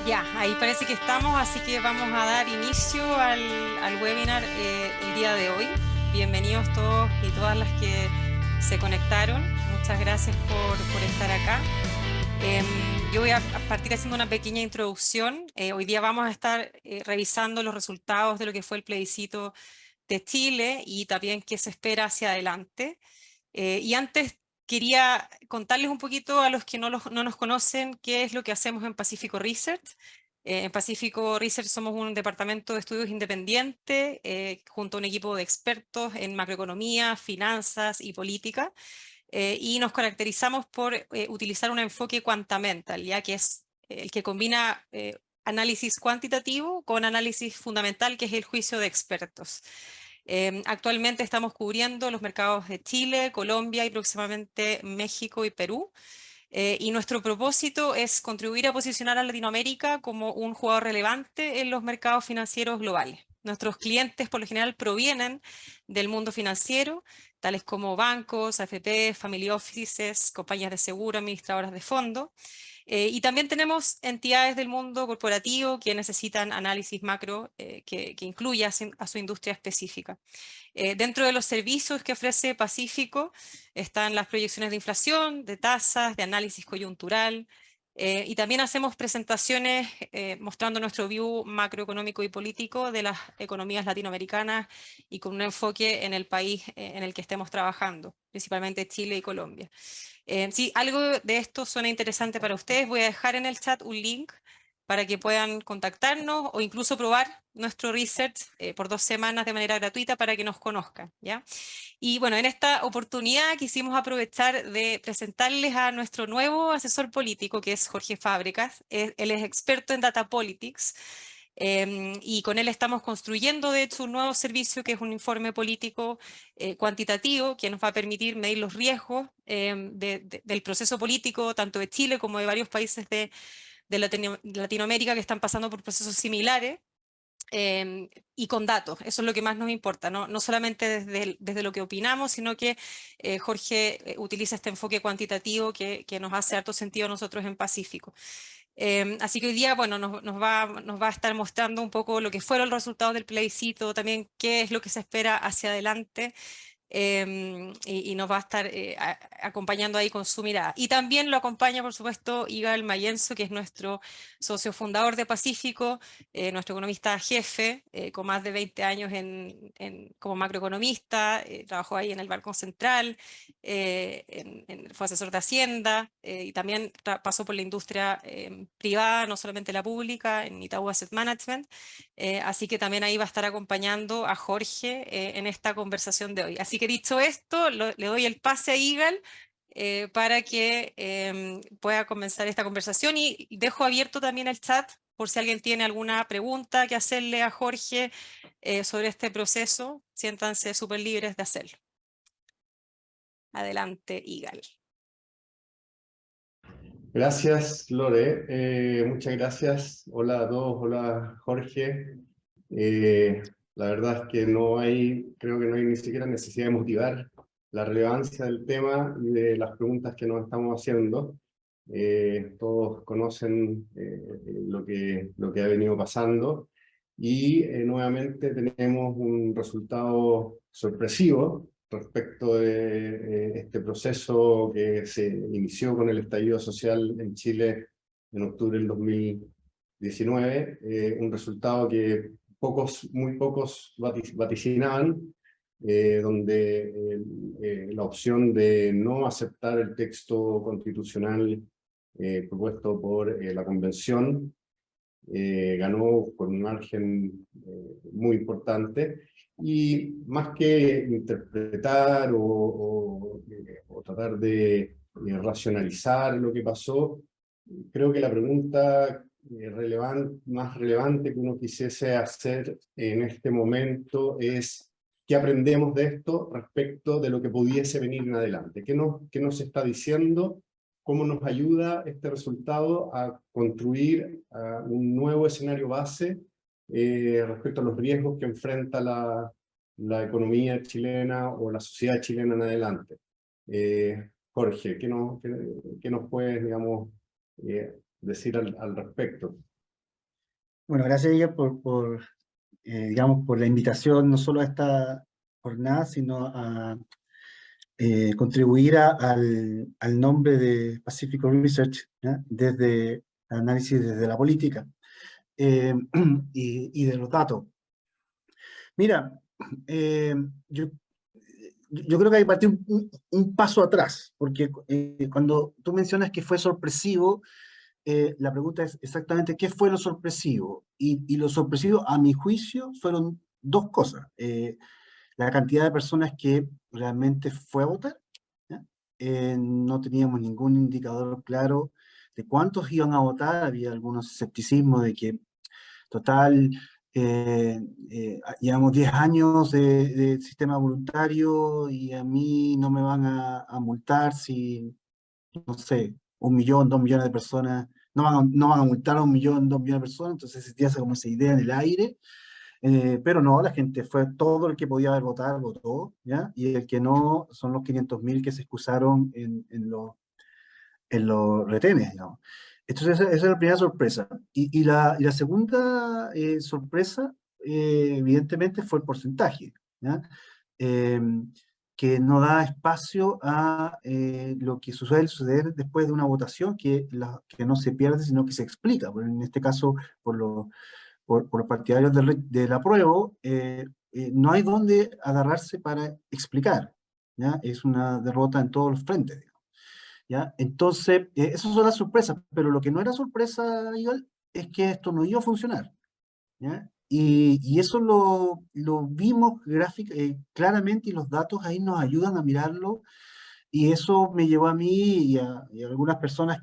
Ya, ahí parece que estamos, así que vamos a dar inicio al webinar el día de hoy. Bienvenidos todos y todas las que se conectaron. Muchas gracias por estar acá. Em, yo voy a partir haciendo una pequeña introducción. Hoy día vamos a estar revisando los resultados de lo que fue el plebiscito de Chile y también qué se espera hacia adelante. Y antes quería contarles un poquito a los que no nos conocen qué es lo que hacemos en Pacífico Research. En Pacífico Research somos un departamento de estudios independiente junto a un equipo de expertos en macroeconomía, finanzas y política. Y nos caracterizamos por utilizar un enfoque quantamental, ya que es el que combina análisis cuantitativo con análisis fundamental, que es el juicio de expertos. Actualmente estamos cubriendo los mercados de Chile, Colombia y próximamente México y Perú. Y nuestro propósito es contribuir a posicionar a Latinoamérica como un jugador relevante en los mercados financieros globales. Nuestros clientes por lo general provienen del mundo financiero, tales como bancos, AFP, family offices, compañías de seguro, administradoras de fondos. Y también tenemos entidades del mundo corporativo que necesitan análisis macro que incluya a su industria específica. Dentro de los servicios que ofrece Pacífico están las proyecciones de inflación, de tasas, de análisis coyuntural, y también hacemos presentaciones mostrando nuestro view macroeconómico y político de las economías latinoamericanas y con un enfoque en el país en el que estemos trabajando, principalmente Chile y Colombia. Si algo de esto suena interesante para ustedes, voy a dejar en el chat un link para que puedan contactarnos o incluso probar nuestro research por 2 semanas de manera gratuita para que nos conozcan, ¿ya? Y bueno, en esta oportunidad quisimos aprovechar de presentarles a nuestro nuevo asesor político, que es Jorge Fábregas. Él es experto en Data Politics. Y con él estamos construyendo, de hecho, un nuevo servicio que es un informe político cuantitativo que nos va a permitir medir los riesgos del proceso político, tanto de Chile como de varios países de Latinoamérica que están pasando por procesos similares. Y con datos, eso es lo que más nos importa, no solamente desde lo que opinamos, sino que Jorge utiliza este enfoque cuantitativo que nos hace harto sentido a nosotros en Pacífico. Así que hoy día, bueno, nos va a estar mostrando un poco lo que fueron los resultados del plebiscito, también qué es lo que se espera hacia adelante y nos va a estar acompañando ahí con su mirada. Y también lo acompaña, por supuesto, Igal Mayenzo, que es nuestro socio fundador de Pacífico, nuestro economista jefe, con más de 20 años como macroeconomista, trabajó ahí en el Banco Central, fue asesor de Hacienda y también pasó por la industria privada, no solamente la pública, en Itaú Asset Management. Así que también ahí va a estar acompañando a Jorge en esta conversación de hoy. Así que dicho esto, le doy el pase a Igal para que pueda comenzar esta conversación y dejo abierto también el chat por si alguien tiene alguna pregunta que hacerle a Jorge sobre este proceso. Siéntanse súper libres de hacerlo. Adelante, Igal. Gracias, Lore. Muchas gracias. Hola a todos. Hola, Jorge. La verdad es que creo que no hay ni siquiera necesidad de motivar la relevancia del tema y de las preguntas que nos estamos haciendo. Todos conocen lo que ha venido pasando y nuevamente tenemos un resultado sorpresivo respecto de este proceso que se inició con el estallido social en Chile en octubre del 2019, un resultado que muy pocos vaticinaban, donde la opción de no aceptar el texto constitucional propuesto por la Convención ganó con un margen muy importante, y más que interpretar o tratar de racionalizar lo que pasó, creo que la pregunta más relevante que uno quisiese hacer en este momento es: ¿qué aprendemos de esto respecto de lo que pudiese venir en adelante? ¿Qué nos está diciendo? ¿Cómo nos ayuda este resultado a construir un nuevo escenario base respecto a los riesgos que enfrenta la economía chilena o la sociedad chilena en adelante? Jorge, ¿qué nos puedes, digamos, decir al respecto? Bueno, gracias, Iker, digamos, por la invitación, no solo a esta jornada, sino a contribuir al nombre de Pacifico Research, ¿ya? Desde análisis desde la política eh, y de los datos. Mira, eh, yo, yo creo que hay que partir un paso atrás, porque cuando tú mencionas que fue sorpresivo, la pregunta es exactamente qué fue lo sorpresivo. Y lo sorpresivo, a mi juicio, fueron dos cosas. La cantidad de personas que realmente fue a votar, ¿ya? No teníamos ningún indicador claro de cuántos iban a votar. Había algunos escepticismo de que, total, llevamos 10 años de sistema voluntario y a mí no me van a multar si, no sé, 1 millón, 2 millones de personas, no van a multar a 1 millón, 2 millones de personas. Entonces existía como esa idea en el aire, pero no, la gente fue, todo el que podía haber votado, votó, ¿ya? Y el que no, son los 500.000 que se excusaron en los retenes, digamos. Entonces esa es la primera sorpresa. Y la segunda sorpresa, evidentemente, fue el porcentaje, ¿ya? Eh, que no da espacio a lo que suele suceder después de una votación, que no se pierde, sino que se explica. En este caso, por los partidarios del apruebo, no hay dónde agarrarse para explicar, ¿ya? Es una derrota en todos los frentes, digamos, ¿ya? Entonces, esas son las sorpresas, pero lo que no era sorpresa, Igual, es que esto no iba a funcionar, ¿ya? Y eso lo vimos claramente, y los datos ahí nos ayudan a mirarlo, y eso me llevó a mí y a algunas personas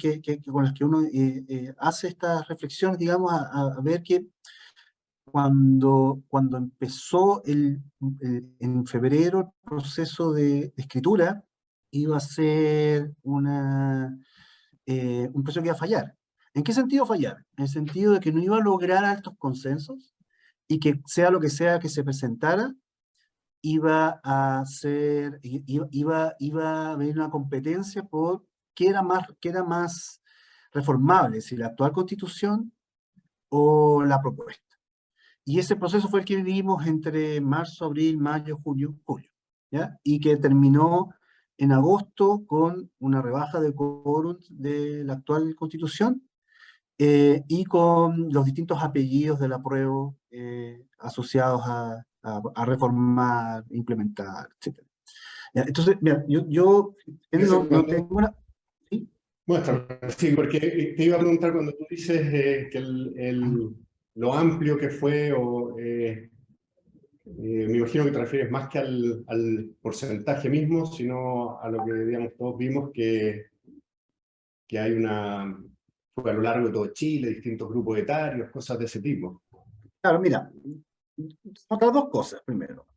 con las que uno hace estas reflexiones, digamos, a ver que cuando empezó en febrero el proceso de escritura, iba a ser un proceso que iba a fallar. ¿En qué sentido fallar? En el sentido de que no iba a lograr altos consensos, y que sea lo que sea que se presentara, iba a haber una competencia por qué era más reformable, si la actual constitución o la propuesta. Y ese proceso fue el que vivimos entre marzo, abril, mayo, junio, julio, ¿ya? Y que terminó en agosto con una rebaja de quórum de la actual constitución, y con los distintos apellidos del apruebo asociados a reformar, implementar, etc. ¿Ya? Entonces, mira, yo no tengo una... ¿Sí? Muestra, sí, porque te iba a preguntar cuando tú dices que lo amplio que fue, me imagino que te refieres más que al porcentaje mismo, sino a lo que, digamos, todos vimos que hay fue a lo largo de todo Chile, distintos grupos etarios, cosas de ese tipo. Claro, mira, otras dos cosas primero.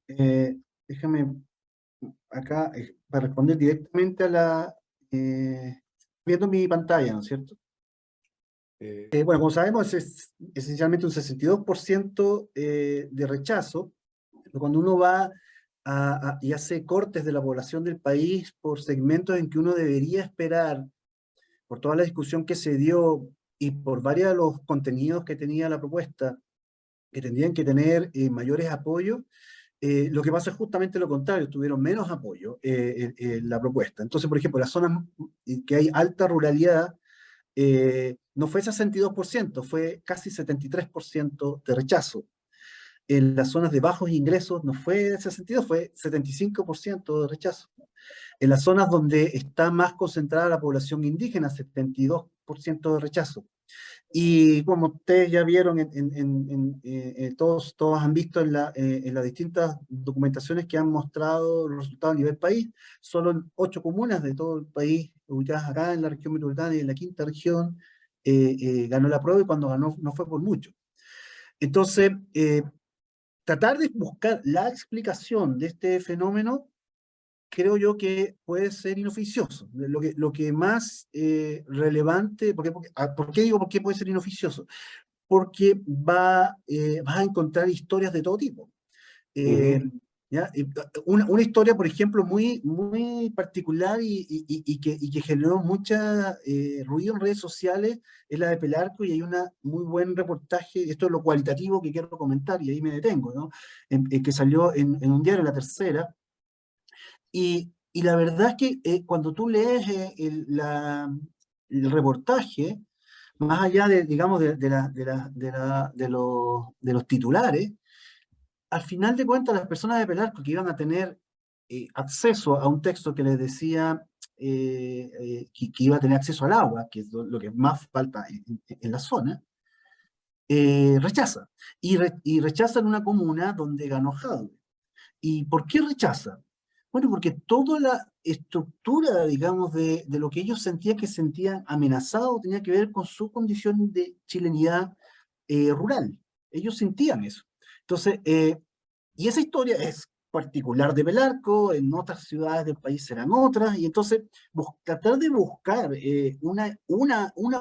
Déjame acá para responder directamente viendo mi pantalla, ¿no es cierto? Bueno, como sabemos, es esencialmente un 62% de rechazo. Pero cuando uno va y hace cortes de la población del país por segmentos en que uno debería esperar, por toda la discusión que se dio y por varios de los contenidos que tenía la propuesta, que tendrían que tener mayores apoyos, lo que pasa es justamente lo contrario, tuvieron menos apoyo en la propuesta. Entonces, por ejemplo, las zonas que hay alta ruralidad, no fue 62%, fue casi 73% de rechazo. En las zonas de bajos ingresos no fue 62, fue 75% de rechazo. En las zonas donde está más concentrada la población indígena, 72% de rechazo. Y como ustedes ya vieron, todos han visto en las distintas documentaciones que han mostrado los resultados a nivel país, solo en 8 comunas de todo el país, ubicadas acá en la región metropolitana y en la quinta región, ganó la prueba, y cuando ganó no fue por mucho. Entonces, tratar de buscar la explicación de este fenómeno, creo yo que puede ser inoficioso. Lo que más relevante, ¿por qué digo por qué puede ser inoficioso? Porque vas a encontrar historias de todo tipo. ¿ya? Una historia, por ejemplo, muy particular y que generó mucha ruido en redes sociales es la de Pelarco, y hay un muy buen reportaje, esto es lo cualitativo que quiero comentar, y ahí me detengo, ¿no? Que salió en un diario, La Tercera, y la verdad es que cuando tú lees el reportaje, más allá de, digamos, de los titulares, al final de cuentas, las personas de Pelarco que iban a tener acceso a un texto que les decía que iba a tener acceso al agua, que es lo que más falta en la zona, rechaza. Y rechaza en una comuna donde ganó Jadwe. ¿Y por qué rechaza? Bueno, porque toda la estructura, digamos, de lo que ellos sentían amenazado tenía que ver con su condición de chilenidad rural. Ellos sentían eso. Entonces, y esa historia es particular de Pelarco, en otras ciudades del país serán otras, y entonces tratar de buscar una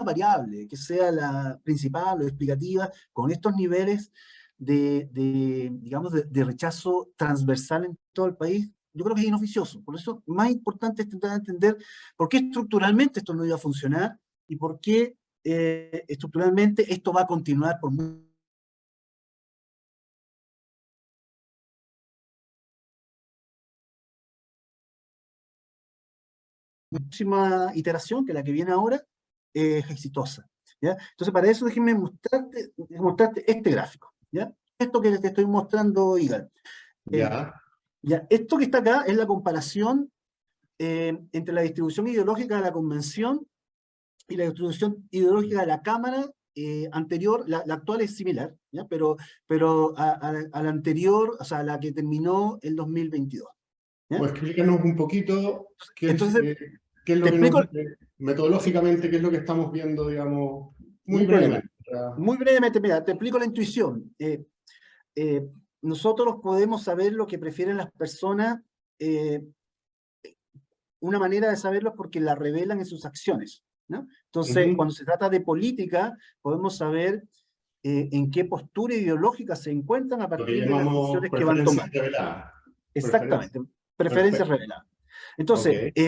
variable que sea la principal o explicativa con estos niveles digamos, de rechazo transversal en todo el país, yo creo que es inoficioso. Por eso, más importante es intentar entender por qué estructuralmente esto no iba a funcionar y por qué estructuralmente esto va a continuar por próxima iteración, que la que viene ahora, es exitosa, ¿ya? Entonces, para eso déjenme mostrarte este gráfico, ¿ya? Esto que te estoy mostrando, Igal. Ya. Ya, esto que está acá es la comparación entre la distribución ideológica de la convención y la distribución ideológica de la Cámara anterior. La actual es similar, ¿ya? Pero a la anterior, o sea, a la que terminó el 2022. ¿Ya? Pues explícanos un poquito Entonces, qué es lo te que explico metodológicamente, qué es lo que estamos viendo, digamos, muy un problema. brevemente. Muy brevemente, mira, te explico la intuición. Nosotros podemos saber lo que prefieren las personas. Una manera de saberlo es porque la revelan en sus acciones, ¿no? Entonces, cuando se trata de política, podemos saber en qué postura ideológica se encuentran a Lo que partir de las llamamos decisiones que van preferencias tomando. reveladas. Exactamente, preferencias Perfecto. reveladas. Entonces, Ok.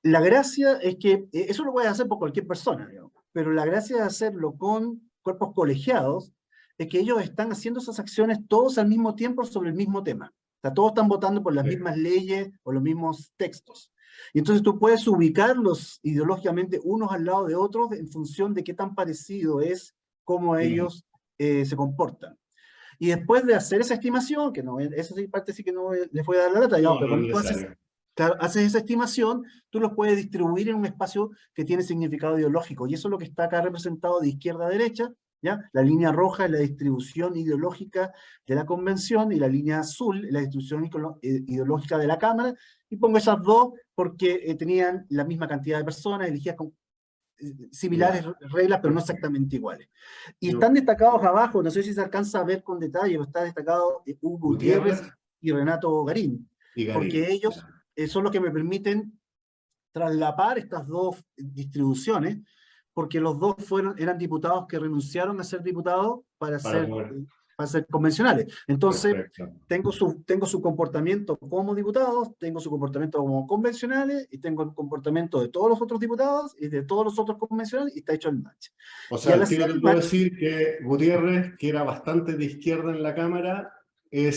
la gracia es que eso lo puede hacer por cualquier persona, digamos, pero la gracia de hacerlo con cuerpos colegiados es que ellos están haciendo esas acciones todos al mismo tiempo sobre el mismo tema. O sea, todos están votando por las mismas leyes o los mismos textos. Y entonces tú puedes ubicarlos ideológicamente unos al lado de otros en función de qué tan parecido es cómo ellos se comportan. Y después de hacer esa estimación, que no, esa parte sí que no les voy a dar la lata, digamos, No, pero no es cuando tú necesario. haces esa estimación, tú los puedes distribuir en un espacio que tiene significado ideológico. Y eso es lo que está acá representado de izquierda a derecha, ¿ya? La línea roja es la distribución ideológica de la convención y la línea azul es la distribución ideológica de la Cámara. Y pongo esas dos porque tenían la misma cantidad de personas elegidas con similares reglas, pero no exactamente iguales. Y están destacados abajo, no sé si se alcanza a ver con detalle, pero está destacado Hugo Gutiérrez y Renato Garín, porque ellos son los que me permiten traslapar estas dos distribuciones, porque los dos eran diputados que renunciaron a ser diputados para ser convencionales. Entonces, tengo su comportamiento como diputados, tengo su comportamiento como convencionales, y tengo el comportamiento de todos los otros diputados y de todos los otros convencionales, y está hecho el match. O sea, al tiro te puedo decir que Gutiérrez, que era bastante de izquierda en la Cámara, hay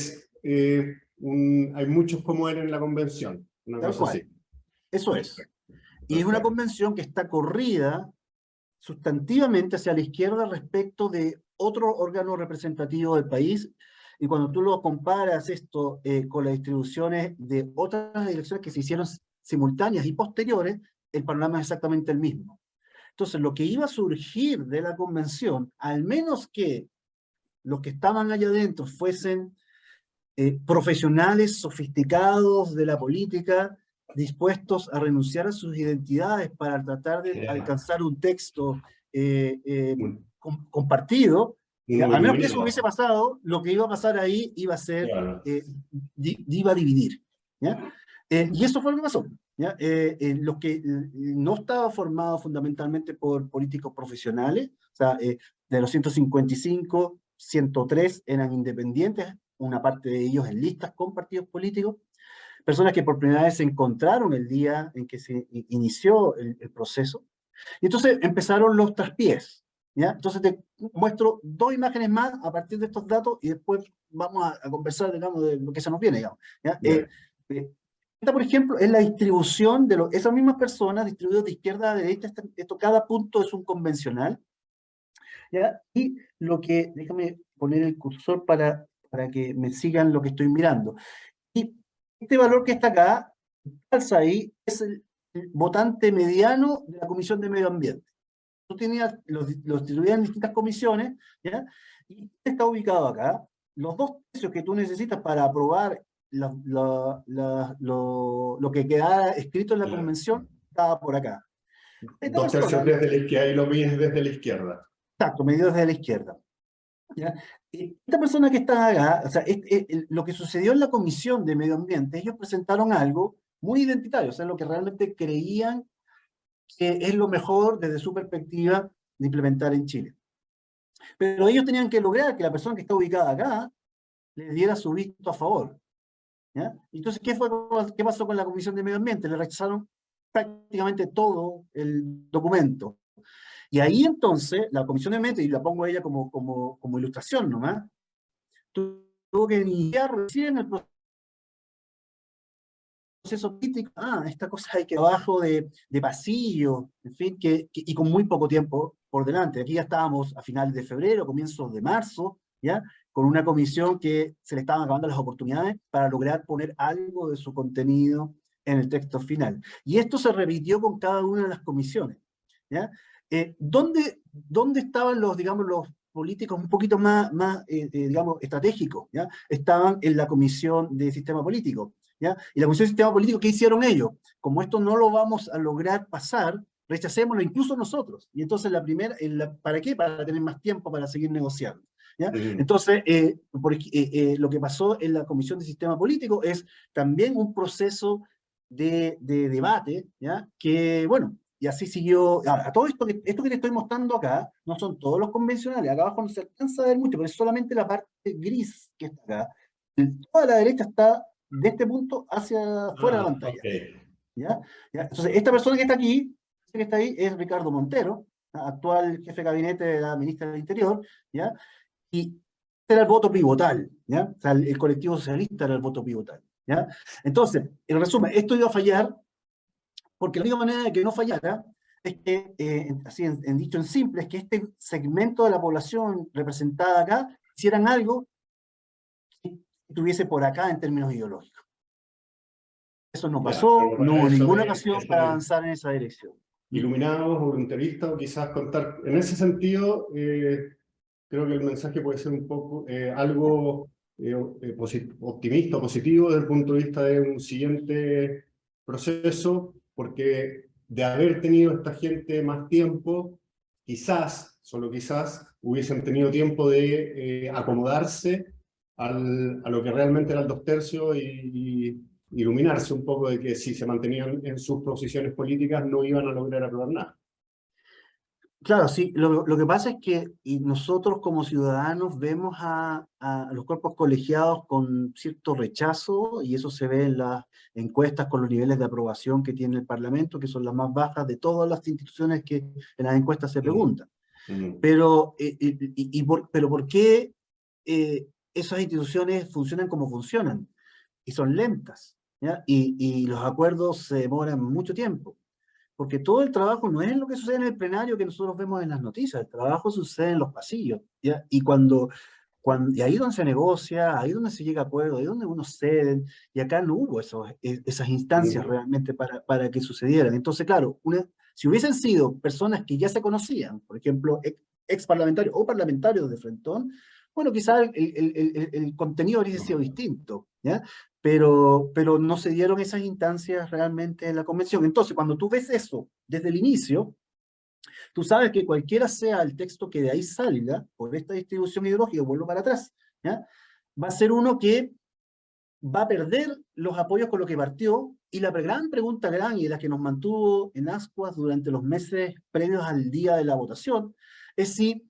muchos como él en la convención. Una cosa así. Eso es. Y es una convención que está corrida sustantivamente hacia la izquierda respecto de otro órgano representativo del país, y cuando tú lo comparas esto con las distribuciones de otras elecciones que se hicieron simultáneas y posteriores, el panorama es exactamente el mismo. Entonces, lo que iba a surgir de la convención, al menos que los que estaban allá adentro fuesen profesionales sofisticados de la política, dispuestos a renunciar a sus identidades para tratar de alcanzar un texto compartido, al menos que eso hubiese pasado, lo que iba a pasar ahí iba a ser, iba a dividir, ¿ya? Y eso fue lo que pasó, ¿ya? Los que no estaba formado fundamentalmente por políticos profesionales, o sea, de los 155, 103 eran independientes una parte de ellos en listas con partidos políticos, personas que por primera vez se encontraron el día en que se inició el proceso. Y entonces empezaron los traspiés, ¿ya? Entonces te muestro dos imágenes más a partir de estos datos y después vamos a conversar, digamos, de lo que se nos viene, digamos, ¿ya? Esta, por ejemplo, es la distribución de esas mismas personas distribuidas de izquierda a derecha. Esto, cada punto es un convencional, ¿ya? Y lo que, déjame poner el cursor para que me sigan lo que estoy mirando. Y este valor que está acá, alza ahí, es el votante mediano de la Comisión de Medio Ambiente. Tú tenías, los distribuías en distintas comisiones, ¿ya? Y está ubicado acá. Los 2/3 que tú necesitas para aprobar lo que queda escrito en la convención, estaba por acá. 2/3 desde la izquierda, y lo mides desde la izquierda. Exacto, medido desde la izquierda. ¿Ya? Esta persona que está acá, o sea, lo que sucedió en la Comisión de Medio Ambiente, ellos presentaron algo muy identitario, o sea, lo que realmente creían que es lo mejor desde su perspectiva de implementar en Chile. Pero ellos tenían que lograr que la persona que está ubicada acá le diera su visto a favor, ¿ya? Entonces, ¿qué pasó con la Comisión de Medio Ambiente? Le rechazaron prácticamente todo el documento. Y ahí entonces, la Comisión de Medio Ambiente, y la pongo a ella como ilustración nomás, tuvo que iniciar recién el proceso político. Esta cosa hay que abajo de pasillo, en fin, y con muy poco tiempo por delante. Aquí ya estábamos a finales de febrero, comienzos de marzo, ¿ya? Con una comisión que se le estaban acabando las oportunidades para lograr poner algo de su contenido en el texto final. Y esto se repitió con cada una de las comisiones, ¿ya? ¿Dónde estaban digamos, los políticos un poquito más digamos, estratégicos? ¿Ya? Estaban en la Comisión de Sistema Político, ¿ya? Y la Comisión de Sistema Político, ¿qué hicieron ellos? Como esto no lo vamos a lograr pasar, rechacémoslo incluso nosotros. Y entonces ¿para qué? Para tener más tiempo para seguir negociando, ¿ya? Entonces, lo que pasó en la Comisión de Sistema Político es también un proceso de debate, ¿ya? Que, bueno, y así siguió. Ahora, todo esto que te estoy mostrando acá, no son todos los convencionales, acá abajo no se alcanza a ver mucho, pero es solamente la parte gris que está acá. Toda la derecha está de este punto hacia fuera de la pantalla. Okay. ¿Ya? Entonces, esta persona que está aquí, que está ahí, es Ricardo Montero, actual jefe de gabinete de la ministra del Interior, ¿ya? Y este era el voto pivotal, ¿ya? O sea, el colectivo socialista era el voto pivotal, ¿ya? Entonces, en resumen, esto iba a fallar, porque la única manera de que no fallara es que, así dicho en simple, es que este segmento de la población representada acá hicieran algo que estuviese por acá en términos ideológicos. Eso no pasó, no hubo ninguna ocasión para avanzar en esa dirección. Iluminados, voluntaristas, o quizás contar. En ese sentido, creo que el mensaje puede ser un poco algo optimista, positivo desde el punto de vista de un siguiente proceso, porque de haber tenido esta gente más tiempo, quizás, solo quizás, hubiesen tenido tiempo de acomodarse a lo que realmente eran 2/3 y iluminarse un poco de que si se mantenían en sus posiciones políticas no iban a lograr aprobar nada. Claro, sí, lo que pasa es que nosotros como ciudadanos vemos a los cuerpos colegiados con cierto rechazo, y eso se ve en las encuestas con los niveles de aprobación que tiene el Parlamento, que son las más bajas de todas las instituciones que en las encuestas se preguntan. Pero, ¿por qué esas instituciones funcionan como funcionan? Y son lentas, ¿ya? Y los acuerdos se demoran mucho tiempo. Porque todo el trabajo no es lo que sucede en el plenario que nosotros vemos en las noticias, el trabajo sucede en los pasillos, ¿ya? Y y ahí donde se negocia, ahí donde se llega a acuerdo, ahí donde uno cede, y acá no hubo esas instancias realmente para que sucedieran. Entonces, claro, si hubiesen sido personas que ya se conocían, por ejemplo, ex parlamentarios o parlamentarios de Frentón, bueno, quizás el contenido habría sido distinto, ¿ya? Pero no se dieron esas instancias realmente en la convención. Entonces, cuando tú ves eso desde el inicio, tú sabes que cualquiera sea el texto que de ahí salga, por esta distribución ideológica, vuelvo para atrás, ¿ya? Va a ser uno que va a perder los apoyos con lo que partió, y la gran pregunta y la que nos mantuvo en ascuas durante los meses previos al día de la votación, es si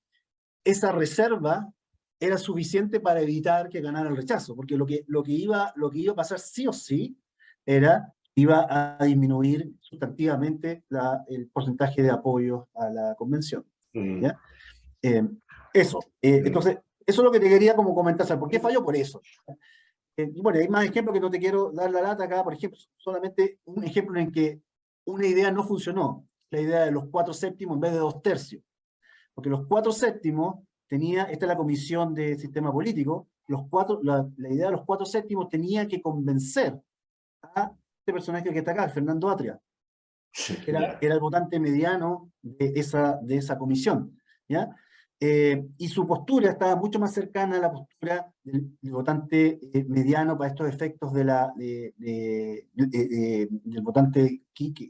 esa reserva era suficiente para evitar que ganara el rechazo, porque lo que iba a pasar sí o sí iba a disminuir sustantivamente el porcentaje de apoyo a la convención. ¿Ya? Entonces, eso es lo que te quería como comentar. O sea, ¿por qué falló? Por eso. Bueno, hay más ejemplos que no te quiero dar la lata acá. Por ejemplo, solamente un ejemplo en que una idea no funcionó. La idea de los 4/7 en vez de 2/3. Porque los 4/7 esta es la comisión de sistema político, la idea de los 4/7 tenía que convencer a este personaje que está acá, Fernando Atria, que era el votante mediano de esa comisión, ¿ya? Y su postura estaba mucho más cercana a la postura del votante mediano para estos efectos del votante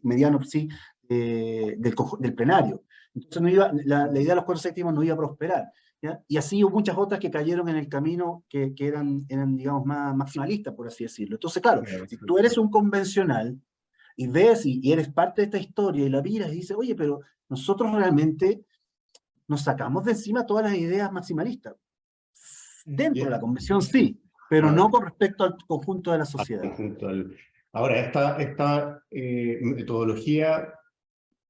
mediano, sí, del plenario. Entonces la idea de los 4/7 no iba a prosperar, ¿ya? Y así hubo muchas otras que cayeron en el camino que eran, digamos, más maximalistas, por así decirlo. Entonces, claro, si tú eres un convencional, y ves y eres parte de esta historia y la miras y dices, oye, pero nosotros realmente nos sacamos de encima todas las ideas maximalistas. Dentro de la convención sí, pero no con respecto al conjunto de la sociedad. Ahora, esta metodología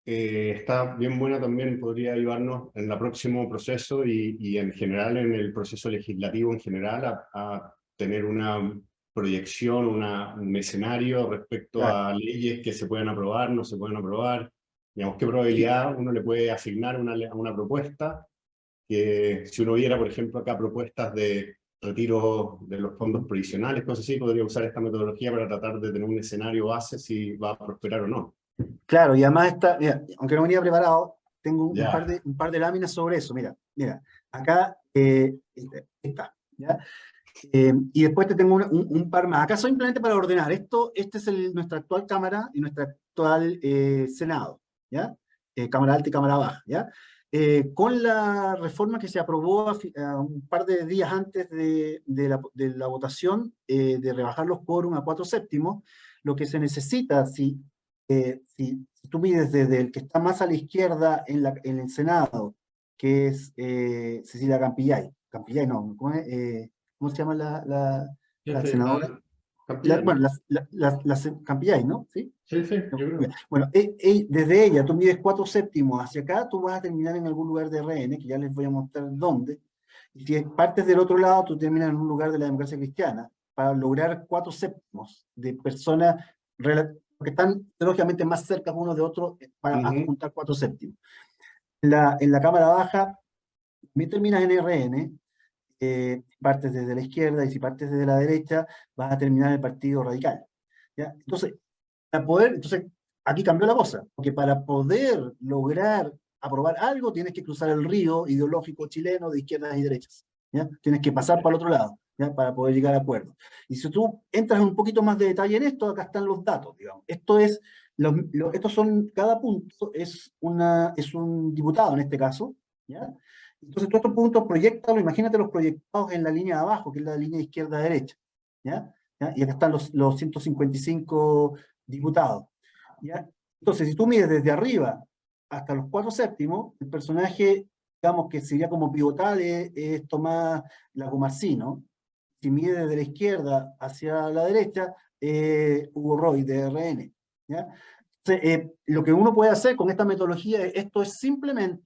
está bien buena también, podría ayudarnos en el próximo proceso y en general en el proceso legislativo en general a tener una proyección, un escenario respecto a leyes que se pueden aprobar, no se pueden aprobar, digamos, qué probabilidad uno le puede asignar a una propuesta, que si uno viera, por ejemplo, acá propuestas de retiro de los fondos provisionales, cosas así, podría usar esta metodología para tratar de tener un escenario base si va a prosperar o no. Claro, y además mira, aunque no venía preparado, tengo un par de láminas sobre eso. Mira, acá está, ¿ya? Y después te tengo un par más. Acá simplemente para ordenar. Este es nuestra actual Cámara y nuestra actual Senado, ¿ya? Cámara Alta y Cámara Baja, ¿ya? Con la reforma que se aprobó un par de días antes de la votación, de rebajar los quórum a 4/7, lo que se necesita, si tú mides desde el que está más a la izquierda en el Senado, que es Cecilia Campillay, no, ¿cómo se llama la senadora? Bueno, la Campillay, ¿no? ¿Sí? Sí, yo creo. Bueno, desde ella, tú mides 4/7 hacia acá, tú vas a terminar en algún lugar de RN, que ya les voy a mostrar dónde. Y si partes del otro lado, tú terminas en un lugar de la democracia cristiana, para lograr 4/7 de personas que están lógicamente más cerca uno de otro para juntar 4/7. En la Cámara Baja, también terminas en RN, partes desde la izquierda, y si partes desde la derecha, vas a terminar en el Partido Radical, ¿ya? Entonces, aquí cambió la cosa, porque para poder lograr aprobar algo, tienes que cruzar el río ideológico chileno de izquierdas y derechas, ¿ya? Tienes que pasar para el otro lado, ¿ya? Para poder llegar a acuerdos. Y si tú entras un poquito más de detalle en esto, acá están los datos, digamos. Estos son, cada punto es un diputado en este caso, ¿ya? Entonces, todos estos puntos, imagínate los proyectados en la línea de abajo, que es la línea izquierda-derecha, ¿ya? Y acá están los 155 diputados, ¿ya? Entonces, si tú mides desde arriba hasta los 4/7, el personaje, digamos, que sería como pivotal es Tomás Lagomarsino. Si mide desde la izquierda hacia la derecha, Hugo Roy, de RN, ¿ya? Entonces, lo que uno puede hacer con esta metodología, esto es simplemente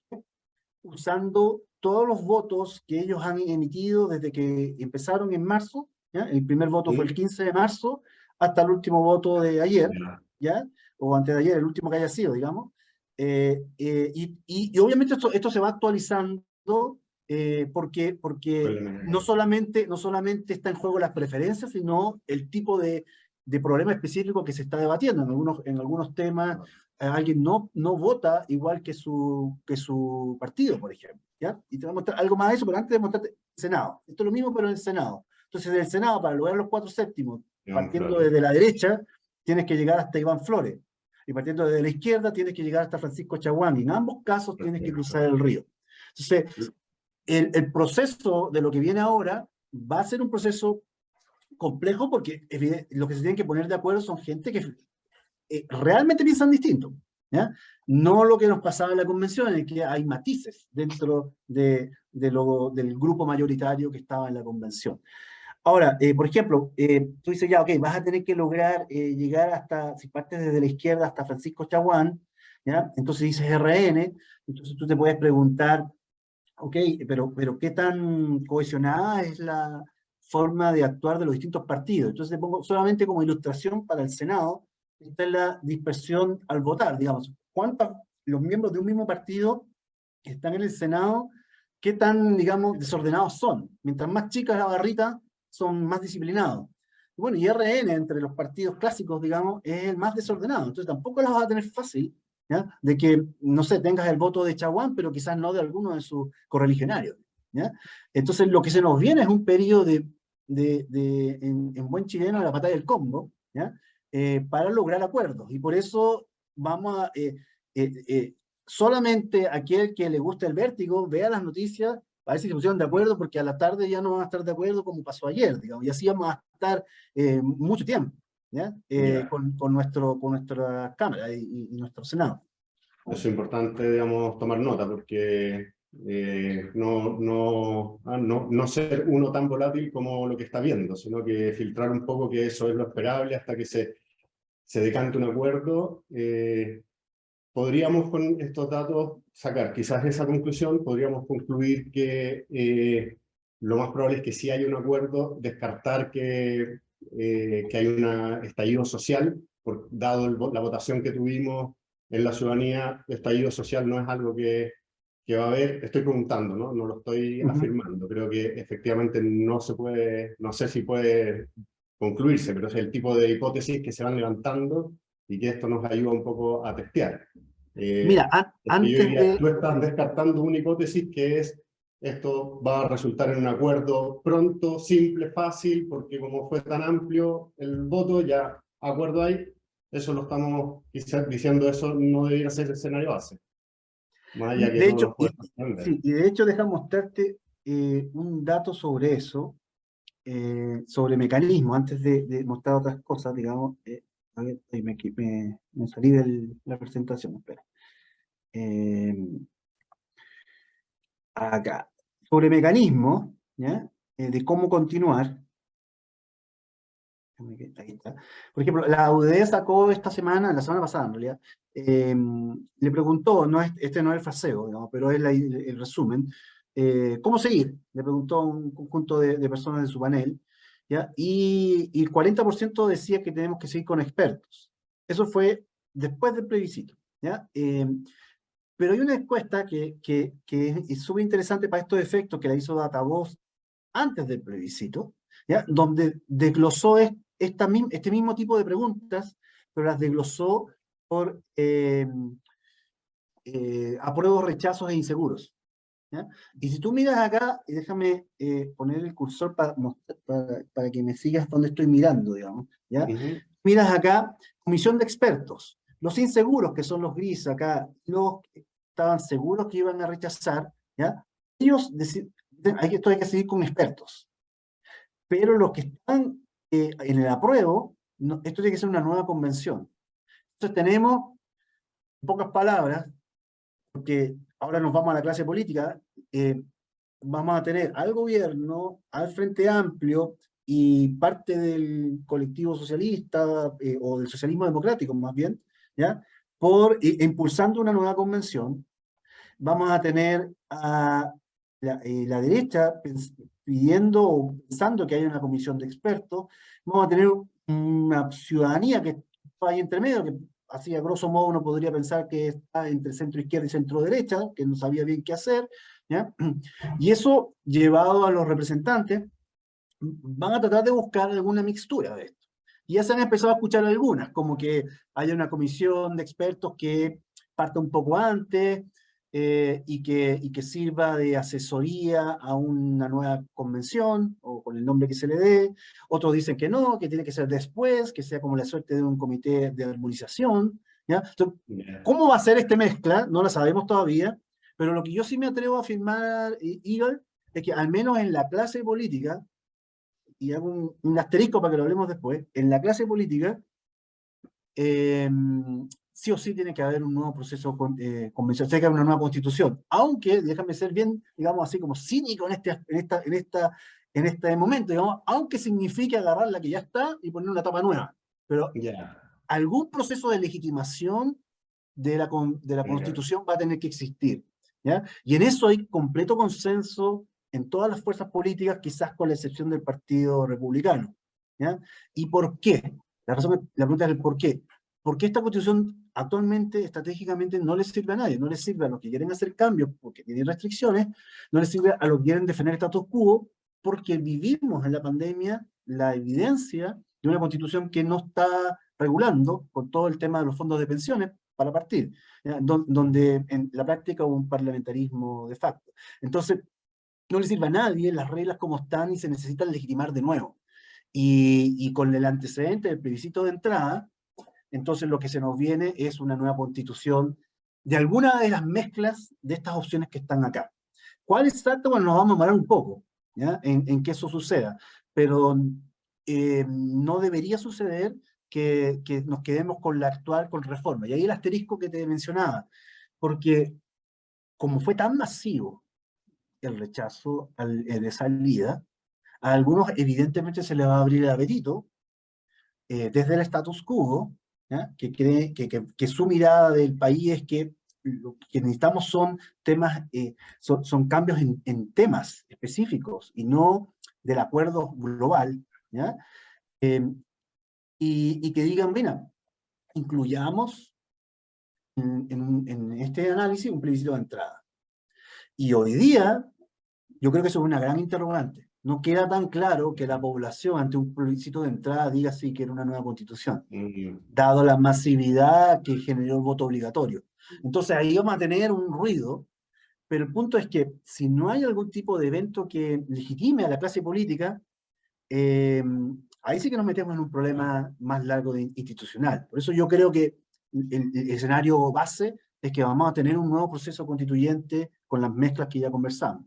usando todos los votos que ellos han emitido desde que empezaron en marzo, ¿ya? El primer voto fue el 15 de marzo, hasta el último voto de ayer, ¿ya? O antes de ayer, el último que haya sido, digamos. Y obviamente esto se va actualizando porque no solamente está en juego las preferencias, sino el tipo de problema específico que se está debatiendo. En algunos temas alguien no vota igual que su partido, por ejemplo, ¿ya? Y te voy a mostrar algo más de eso, pero antes de mostrarte el Senado. Esto es lo mismo, pero en el Senado. Entonces, del Senado, para lograr los 4/7, partiendo desde la derecha, tienes que llegar hasta Iván Flores. Y partiendo desde la izquierda, tienes que llegar hasta Francisco Chaguán. Y en ambos casos tienes que cruzar el río. Entonces, el proceso de lo que viene ahora va a ser un proceso complejo, porque lo que se tienen que poner de acuerdo son gente que realmente piensan distinto. ¿ya? No lo que nos pasaba en la convención, en el que hay matices dentro del grupo mayoritario que estaba en la convención. Ahora, por ejemplo, tú dices ya, ok, vas a tener que lograr llegar hasta, si partes desde la izquierda hasta Francisco Chaguán, ¿ya? Entonces dices RN, entonces tú te puedes preguntar, ok, pero ¿qué tan cohesionada es la forma de actuar de los distintos partidos? Entonces te pongo solamente como ilustración para el Senado, esta es la dispersión al votar, digamos, ¿cuántos los miembros de un mismo partido que están en el Senado, qué tan, digamos, desordenados son? Mientras más chica la barrita, son más disciplinados. Bueno, y RN, entre los partidos clásicos, digamos, es el más desordenado, entonces tampoco las vas a tener fácil, ¿ya? De que, no sé, tengas el voto de Chaguán, pero quizás no de alguno de sus correligionarios, ¿ya? Entonces lo que se nos viene es un periodo en buen chileno, la batalla del Congo, ¿ya? Para lograr acuerdos, y por eso vamos a... solamente aquel que le gusta el vértigo, vea las noticias, a ver si se pusieron de acuerdo, porque a la tarde ya no van a estar de acuerdo como pasó ayer, digamos, y así vamos a estar mucho tiempo, ¿ya? Con nuestra Cámara y nuestro Senado. Eso es importante, digamos, tomar nota, porque no ser uno tan volátil como lo que está viendo, sino que filtrar un poco que eso es lo esperable hasta que se decante un acuerdo. Podríamos con estos datos sacar quizás esa conclusión, podríamos concluir que lo más probable es que sí haya un acuerdo, descartar que hay un estallido social, dado la votación que tuvimos en la ciudadanía. Estallido social no es algo que va a haber, estoy preguntando, ¿no? No lo estoy afirmando, creo que efectivamente no se puede, no sé si puede concluirse, pero es el tipo de hipótesis que se van levantando y que esto nos ayuda un poco a testear. Mira, Tú estás descartando una hipótesis que es: esto va a resultar en un acuerdo pronto, simple, fácil, porque como fue tan amplio el voto, ya acuerdo ahí. Eso lo estamos quizás diciendo, eso no debería ser el escenario base. Más allá que de no hecho, lo puedes entender. sí, y de hecho deja mostrarte un dato sobre eso, sobre mecanismo, antes de mostrar otras cosas, digamos. A ver, me salí de la presentación, espera. Acá, sobre mecanismos, ¿ya? De cómo continuar. Ahí está. Por ejemplo, la UDD sacó esta semana, la semana pasada en realidad, le preguntó, este no es el fraseo, digamos, pero es el resumen, ¿cómo seguir? Le preguntó a un conjunto de personas de su panel, ¿ya? Y el 40% decía que tenemos que seguir con expertos. Eso fue después del plebiscito, ¿ya? Pero hay una encuesta que es súper interesante para estos efectos, que la hizo Datavoz antes del plebiscito, ¿ya? Donde desglosó este mismo tipo de preguntas, pero las desglosó por apruebos, rechazos e inseguros, ¿ya? Y si tú miras acá, y déjame poner el cursor para que me sigas donde estoy mirando, digamos, ¿ya? Miras acá, comisión de expertos. Los inseguros, que son los grises acá, los que estaban seguros que iban a rechazar, ¿ya? Ellos dicen, esto hay que seguir con expertos. Pero los que están en el apruebo, esto tiene que ser una nueva convención. Entonces tenemos, en pocas palabras, porque ahora nos vamos a la clase política, vamos a tener al gobierno, al Frente Amplio y parte del colectivo socialista, o del socialismo democrático más bien, ¿ya? Impulsando una nueva convención. Vamos a tener a la derecha pidiendo o pensando que hay una comisión de expertos. Vamos a tener una ciudadanía que está ahí entre medio, que así a grosso modo uno podría pensar que está entre centro izquierda y centro derecha, que no sabía bien qué hacer, ¿ya? Y eso, llevado a los representantes, van a tratar de buscar alguna mixtura de esto. Y ya se han empezado a escuchar algunas, como que haya una comisión de expertos que parta un poco antes, y que sirva de asesoría a una nueva convención, o con el nombre que se le dé. Otros dicen que no, que tiene que ser después, que sea como la suerte de un comité de armonización, ¿ya? Entonces, ¿cómo va a ser esta mezcla? No la sabemos todavía, pero lo que yo sí me atrevo a afirmar, Igor, es que al menos en la clase política, y hago un asterisco para que lo hablemos después, en la clase política sí o sí tiene que haber un nuevo proceso convencional, tiene que haber una nueva constitución. Aunque, déjame ser bien, digamos así, como cínico en este momento, digamos, aunque signifique agarrar la que ya está y poner una etapa nueva. Pero algún proceso de legitimación de la Constitución va a tener que existir, ¿ya? Y en eso hay completo consenso en todas las fuerzas políticas, quizás con la excepción del Partido Republicano, ¿ya? ¿Y por qué? La pregunta es el por qué. Porque esta Constitución actualmente, estratégicamente, no le sirve a nadie, no le sirve a los que quieren hacer cambios porque tienen restricciones, no le sirve a los que quieren defender el status quo, porque vivimos en la pandemia la evidencia de una Constitución que no está regulando con todo el tema de los fondos de pensiones, para partir, donde en la práctica hubo un parlamentarismo de facto. Entonces, no le sirve a nadie las reglas como están y se necesitan legitimar de nuevo. Y con el antecedente del plebiscito de entrada, entonces lo que se nos viene es una nueva constitución de alguna de las mezclas de estas opciones que están acá. ¿Cuál es exacto? Bueno, nos vamos a demorar un poco, ¿ya? En que eso suceda, pero no debería suceder que nos quedemos con la actual, con reforma. Y ahí el asterisco que te mencionaba, porque como fue tan masivo el rechazo de salida, a algunos evidentemente se les va a abrir el apetito desde el status quo, ¿ya? Que cree que su mirada del país es que lo que necesitamos son temas, son cambios en temas específicos y no del acuerdo global, ¿ya? Y que digan, mira, incluyamos en este análisis un plebiscito de entrada. Y hoy día, yo creo que eso es una gran interrogante. No queda tan claro que la población ante un plebiscito de entrada diga sí que era una nueva constitución, dado la masividad que generó el voto obligatorio. Entonces ahí vamos a tener un ruido, pero el punto es que si no hay algún tipo de evento que legitime a la clase política, ahí sí que nos metemos en un problema más largo institucional. Por eso yo creo que el escenario base es que vamos a tener un nuevo proceso constituyente con las mezclas que ya conversamos.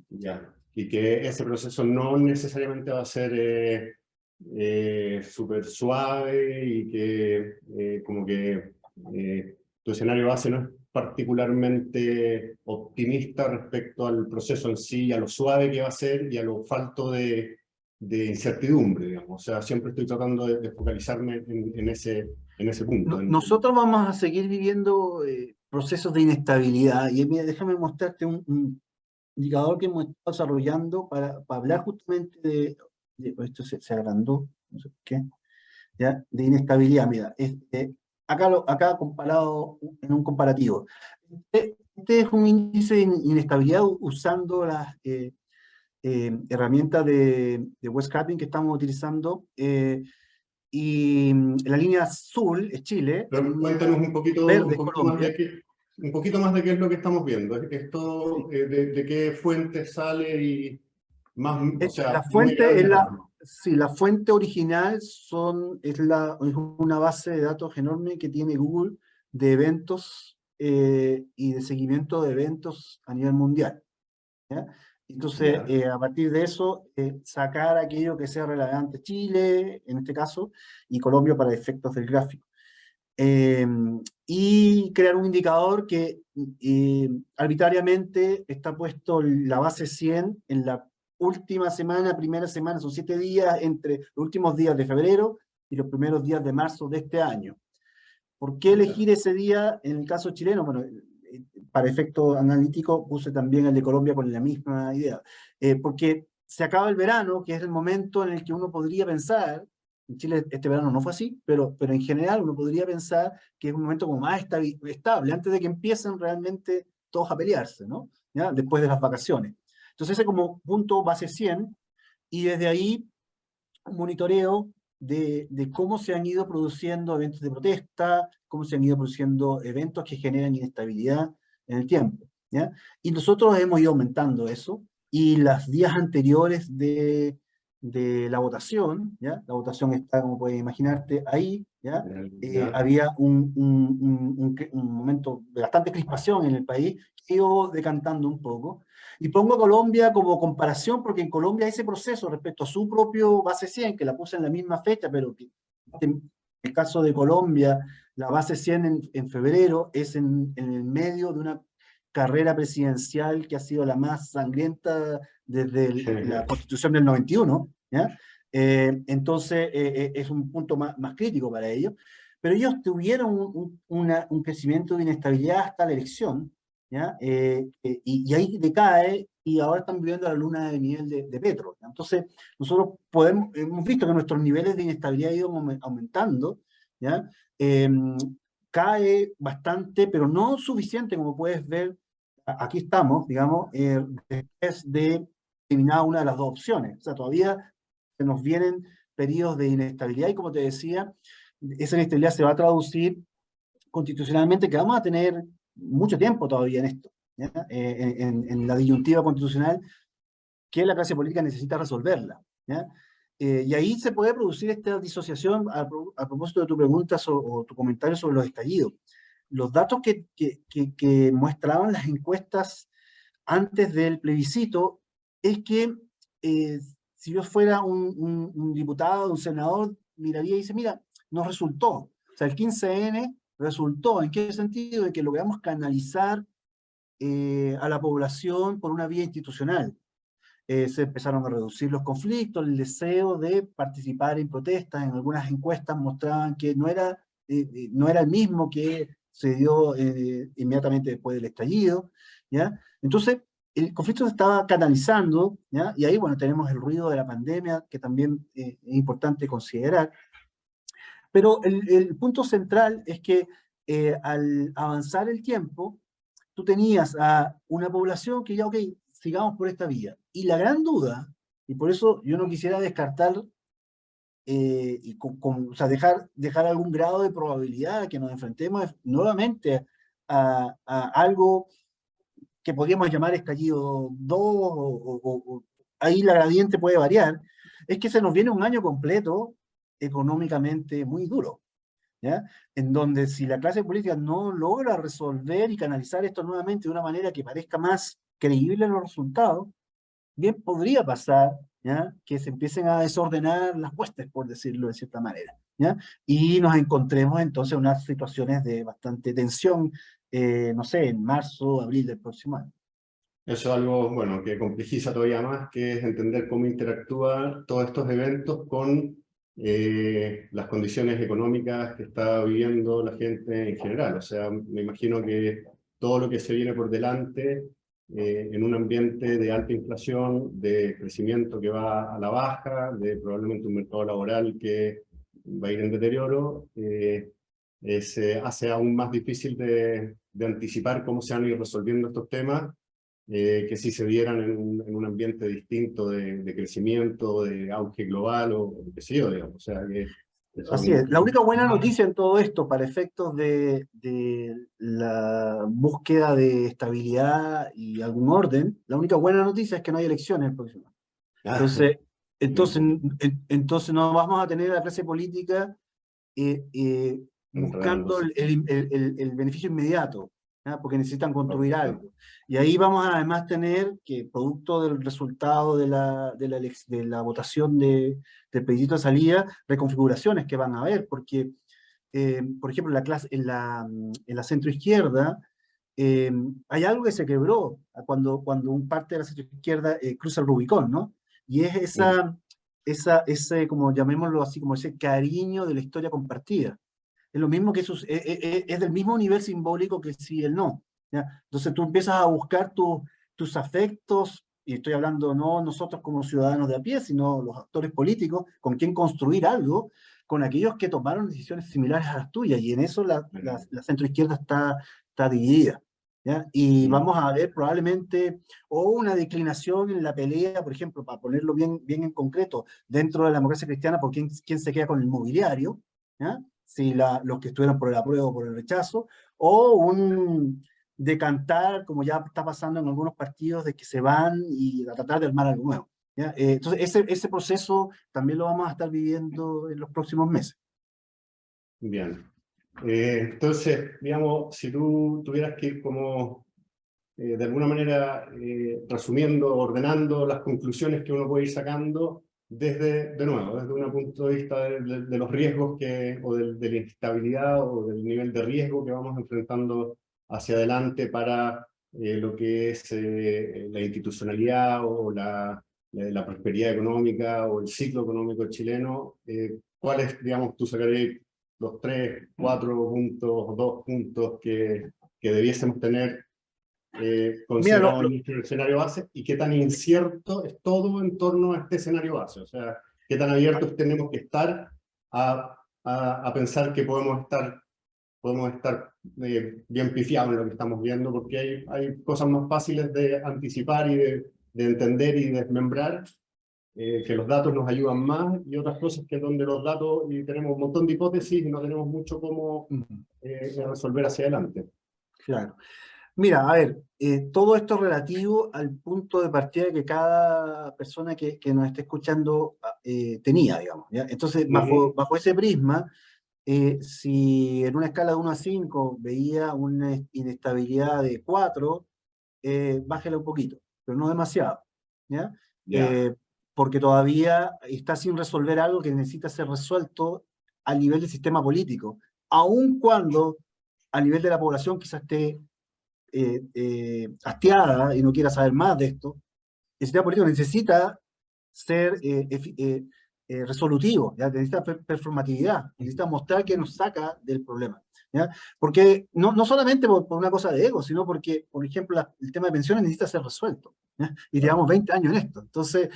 Ya. Y que ese proceso no necesariamente va a ser súper suave y que como que tu escenario base no es particularmente optimista respecto al proceso en sí, a lo suave que va a ser y a lo falto de incertidumbre, digamos. O sea, siempre estoy tratando de focalizarme en ese punto. Nosotros vamos a seguir viviendo procesos de inestabilidad. Y mira, déjame mostrarte un indicador que hemos estado desarrollando para hablar justamente de esto se agrandó, no sé por qué, ¿ya? De inestabilidad. Mira, acá comparado en un comparativo. Este es un índice de inestabilidad usando las herramientas de West Capping que estamos utilizando, y la línea azul es Chile. Pero cuéntanos un poquito más de qué es lo que estamos viendo. Esto, sí. de qué fuente sale y más... O sea, la fuente es la fuente original es una base de datos enorme que tiene Google de eventos y de seguimiento de eventos a nivel mundial, ¿ya? Entonces, a partir de eso, sacar aquello que sea relevante Chile, en este caso, y Colombia para efectos del gráfico. Y crear un indicador que arbitrariamente está puesto la base 100 en la última semana, primera semana, son 7 días entre los últimos días de febrero y los primeros días de marzo de este año. ¿Por qué elegir ese día en el caso chileno? Bueno, para efecto analítico puse también el de Colombia con la misma idea. Porque se acaba el verano, que es el momento en el que uno podría pensar, en Chile este verano no fue así, pero en general uno podría pensar que es un momento como más estable, antes de que empiecen realmente todos a pelearse, ¿no? ¿Ya? Después de las vacaciones. Entonces ese como punto base 100, y desde ahí un monitoreo de cómo se han ido produciendo eventos de protesta, cómo se han ido produciendo eventos que generan inestabilidad en el tiempo, ¿ya? Y nosotros hemos ido aumentando eso, y los días anteriores de la votación, ¿ya? La votación está, como puedes imaginarte, ahí, ¿ya? Había un momento de bastante crispación en el país, que iba decantando un poco. Y pongo a Colombia como comparación, porque en Colombia ese proceso respecto a su propio base 100, que la puse en la misma fecha, pero que en el caso de Colombia la base 100 en febrero es en el medio de una carrera presidencial que ha sido la más sangrienta desde la Constitución del 91, ¿ya? Entonces es un punto más crítico para ellos, pero ellos tuvieron un crecimiento de inestabilidad hasta la elección, ¿ya? Y ahí decae, y ahora están viviendo la luna de miel de Petro, ¿ya? Entonces nosotros hemos visto que nuestros niveles de inestabilidad han ido aumentando, ¿ya? Cae bastante, pero no suficiente, como puedes ver, aquí estamos, digamos, después de eliminar una de las dos opciones. O sea, todavía se nos vienen periodos de inestabilidad y, como te decía, esa inestabilidad se va a traducir constitucionalmente, que vamos a tener mucho tiempo todavía en esto, ¿ya? En la disyuntiva constitucional que la clase política necesita resolverla, ¿ya? Y ahí se puede producir esta disociación a propósito de tu pregunta o tu comentario sobre los estallidos. Los datos que mostraban las encuestas antes del plebiscito es que si yo fuera un diputado, un senador, miraría y dice, mira, nos resultó. O sea, el 15N resultó. ¿En qué sentido? De que logramos canalizar a la población por una vía institucional. Se empezaron a reducir los conflictos, el deseo de participar en protestas. En algunas encuestas mostraban que no era el mismo que se dio inmediatamente después del estallido, ¿ya? Entonces, el conflicto se estaba canalizando, ¿ya? Y ahí, bueno, tenemos el ruido de la pandemia, que también es importante considerar. Pero el punto central es que al avanzar el tiempo, tú tenías a una población que ya, ok, sigamos por esta vía. Y la gran duda, y por eso yo no quisiera descartar, o sea, dejar algún grado de probabilidad que nos enfrentemos nuevamente a algo que podríamos llamar estallido 2, ahí la gradiente puede variar, es que se nos viene un año completo económicamente muy duro, ¿ya? En donde si la clase política no logra resolver y canalizar esto nuevamente de una manera que parezca más creíble en los resultados, bien podría pasar, ¿ya? Que se empiecen a desordenar las huestes, por decirlo de cierta manera, ¿ya? Y nos encontremos entonces en unas situaciones de bastante tensión, no sé, en marzo, abril del próximo año. Eso es algo, bueno, que complejiza todavía más, que es entender cómo interactúan todos estos eventos con las condiciones económicas que está viviendo la gente en general. O sea, me imagino que todo lo que se viene por delante en un ambiente de alta inflación, de crecimiento que va a la baja, de probablemente un mercado laboral que va a ir en deterioro, hace aún más difícil de anticipar cómo se van a ir resolviendo estos temas, que si se dieran en un ambiente distinto de crecimiento, de auge global o qué sé yo, digamos. O sea, que Así es. La única buena noticia en todo esto, para efectos de la búsqueda de estabilidad y algún orden, la única buena noticia es que no hay elecciones el próximo año. Entonces no vamos a tener a la clase política buscando el beneficio inmediato, ¿ya? Porque necesitan construir algo. Y ahí vamos a además tener que, producto del resultado de la votación del plebiscito de salida, reconfiguraciones que van a haber, porque, por ejemplo, en la centroizquierda, hay algo que se quebró cuando un parte de la centroizquierda cruza el Rubicón, ¿no? Y es ese, como llamémoslo así, como ese cariño de la historia compartida. Es lo mismo que es del mismo nivel simbólico que el sí y el no, ¿ya? Entonces tú empiezas a buscar tus afectos, y estoy hablando no nosotros como ciudadanos de a pie, sino los actores políticos, con quien construir algo, con aquellos que tomaron decisiones similares a las tuyas, y en eso la centroizquierda está dividida, ¿ya? Y vamos a ver probablemente o una declinación en la pelea, por ejemplo, para ponerlo bien en concreto, dentro de la democracia cristiana, por quién se queda con el mobiliario, ¿ya? Si los que estuvieron por el apruebo o por el rechazo, o un decantar, como ya está pasando en algunos partidos, de que se van y a tratar de armar algo nuevo, ¿ya? Entonces ese proceso también lo vamos a estar viviendo en los próximos meses. Bien. Entonces, digamos, si tú tuvieras que ir como, de alguna manera, resumiendo, ordenando las conclusiones que uno puede ir sacando de nuevo, desde un punto de vista de los riesgos o de la instabilidad o del nivel de riesgo que vamos enfrentando hacia adelante para lo que es la institucionalidad o la prosperidad económica o el ciclo económico chileno. ¿Cuáles, digamos, tú sacarías los 3, 4 puntos, 2 puntos que debiésemos tener Mira, considerado en nuestro escenario base, y qué tan incierto es todo en torno a este escenario base? O sea, qué tan abiertos tenemos que estar a pensar que podemos estar bien pifiados en lo que estamos viendo, porque hay cosas más fáciles de anticipar y de entender y desmembrar, que los datos nos ayudan más, y otras cosas que donde los datos, y tenemos un montón de hipótesis y no tenemos mucho cómo resolver hacia adelante. claro. Mira, a ver, todo esto es relativo al punto de partida que cada persona que nos esté escuchando tenía, digamos, ¿ya? Entonces, bajo ese prisma, si en una escala de 1 a 5 veía una inestabilidad de 4, bájale un poquito, pero no demasiado, ¿ya? Porque todavía está sin resolver algo que necesita ser resuelto a nivel del sistema político, aun cuando a nivel de la población quizás esté hastiada y no quiera saber más de esto. El sistema político necesita ser resolutivo, ¿ya? Necesita performatividad, necesita mostrar que nos saca del problema, ¿ya? Porque no solamente por una cosa de ego, sino porque, por ejemplo, el tema de pensiones necesita ser resuelto, ¿ya? Y llevamos 20 años en esto. Entonces,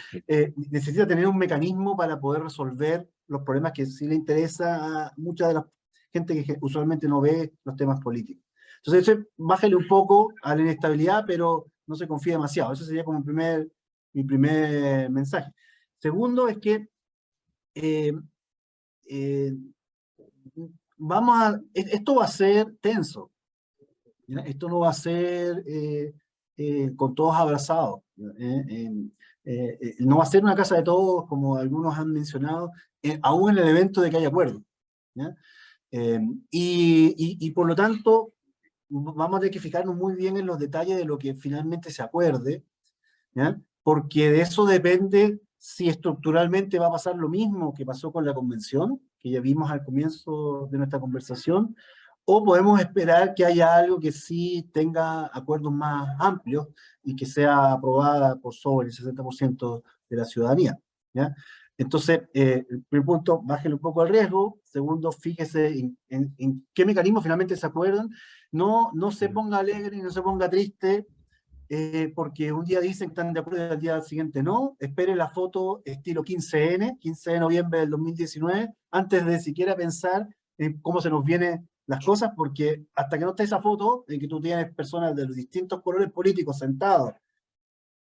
necesita tener un mecanismo para poder resolver los problemas que sí le interesa a mucha de la gente que usualmente no ve los temas políticos. Entonces, bájale un poco a la inestabilidad, pero no se confíe demasiado. Ese sería como mi primer mensaje. Segundo es que esto va a ser tenso, ¿ya? Esto no va a ser con todos abrazados, no va a ser una casa de todos, como algunos han mencionado, aún en el evento de que haya acuerdo, ¿ya? Y por lo tanto, vamos a tener que fijarnos muy bien en los detalles de lo que finalmente se acuerde, ¿ya? Porque de eso depende si estructuralmente va a pasar lo mismo que pasó con la convención, que ya vimos al comienzo de nuestra conversación, o podemos esperar que haya algo que sí tenga acuerdos más amplios y que sea aprobada por sobre el 60% de la ciudadanía, ¿ya? Entonces, el primer punto, bájale un poco el riesgo. Segundo, fíjese en qué mecanismos finalmente se acuerdan. No se ponga alegre y no se ponga triste, porque un día dicen que están de acuerdo y al día siguiente no. Espere la foto estilo 15N, 15 de noviembre del 2019, antes de siquiera pensar en cómo se nos vienen las cosas, porque hasta que no esté esa foto, en que tú tienes personas de los distintos colores políticos sentados,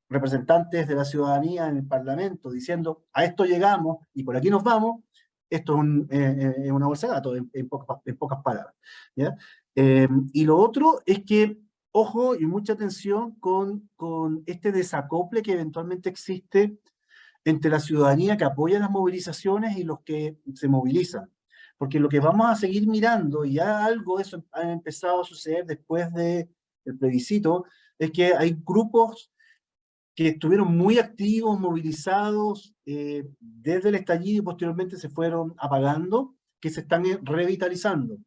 representantes de la ciudadanía en el Parlamento, diciendo, a esto llegamos y por aquí nos vamos, esto es una bolsa de datos, en pocas palabras, ¿ya? Y lo otro es que, ojo y mucha atención con este desacople que eventualmente existe entre la ciudadanía que apoya las movilizaciones y los que se movilizan. Porque lo que vamos a seguir mirando, y ya algo de eso ha empezado a suceder después del plebiscito, es que hay grupos que estuvieron muy activos, movilizados desde el estallido y posteriormente se fueron apagando, que se están revitalizando.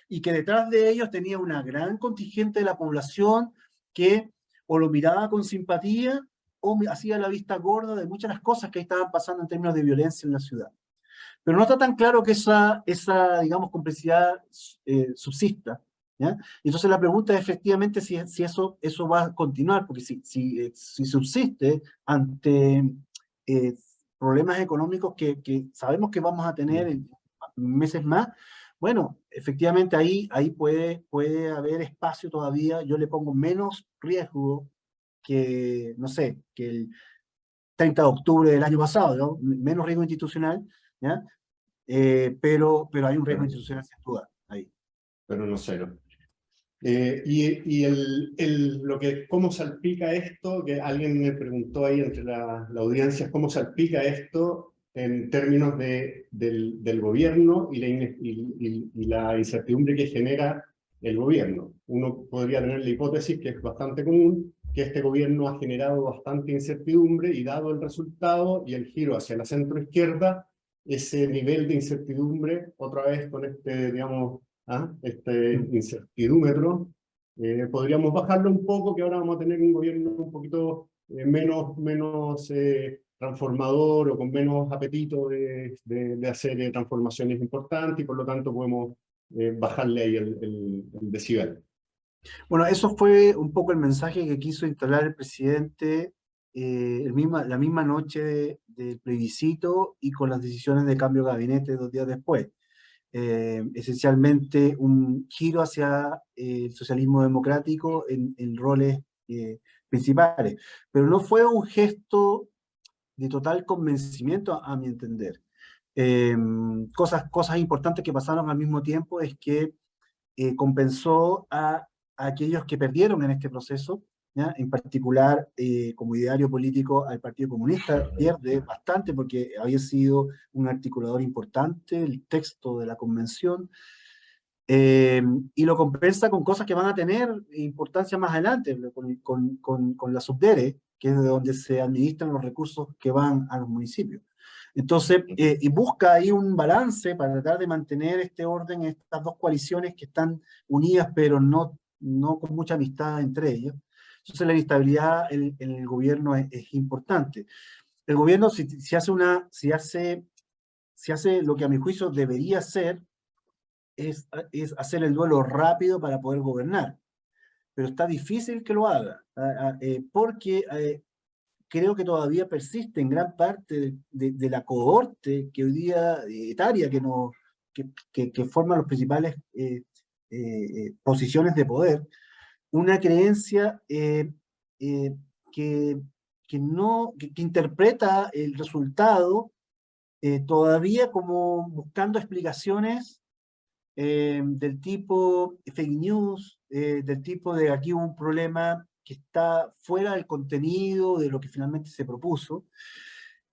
Y que detrás de ellos tenía una gran contingente de la población que o lo miraba con simpatía o hacía la vista gorda de muchas de las cosas que estaban pasando en términos de violencia en la ciudad. Pero no está tan claro que esa digamos, complicidad subsista, ¿ya? Entonces la pregunta es efectivamente si eso va a continuar, porque si subsiste ante problemas económicos que sabemos que vamos a tener en meses más, bueno, efectivamente ahí puede haber espacio todavía. Yo le pongo menos riesgo que, no sé, que el 30 de octubre del año pasado, ¿no? Menos riesgo institucional, ¿ya? Pero hay un riesgo institucional sin duda ahí. Pero no cero. ¿Cómo salpica esto? Que alguien me preguntó ahí entre la audiencia, ¿cómo salpica esto en términos del gobierno y la incertidumbre que genera el gobierno? Uno podría tener la hipótesis, que es bastante común, que este gobierno ha generado bastante incertidumbre y dado el resultado y el giro hacia la centroizquierda, ese nivel de incertidumbre, otra vez con este, digamos, este incertidúmetro, podríamos bajarlo un poco, que ahora vamos a tener un gobierno un poquito menos transformador o con menos apetito de hacer transformaciones importantes, y por lo tanto podemos bajarle ahí el decibel. Bueno, eso fue un poco el mensaje que quiso instalar el presidente la misma noche del plebiscito y con las decisiones de cambio de gabinete 2 días después. Esencialmente un giro hacia el socialismo democrático en roles principales. Pero no fue un gesto de total convencimiento, a mi entender. Cosas importantes que pasaron al mismo tiempo es que compensó a aquellos que perdieron en este proceso, ¿ya? En particular, como ideario político, al Partido Comunista pierde bastante porque había sido un articulador importante, el texto de la convención, y lo compensa con cosas que van a tener importancia más adelante, con la Subdere, que es de donde se administran los recursos que van a los municipios. Entonces, y busca ahí un balance para tratar de mantener este orden, estas dos coaliciones que están unidas, pero no con mucha amistad entre ellas. Entonces, la inestabilidad en el gobierno es importante. El gobierno, si hace lo que a mi juicio debería hacer, es hacer el duelo rápido para poder gobernar. Pero está difícil que lo haga, porque creo que todavía persiste en gran parte de la cohorte que hoy día, etaria, que forman los principales posiciones de poder, una creencia que interpreta el resultado todavía como buscando explicaciones del tipo fake news, del tipo de aquí hubo un problema que está fuera del contenido de lo que finalmente se propuso,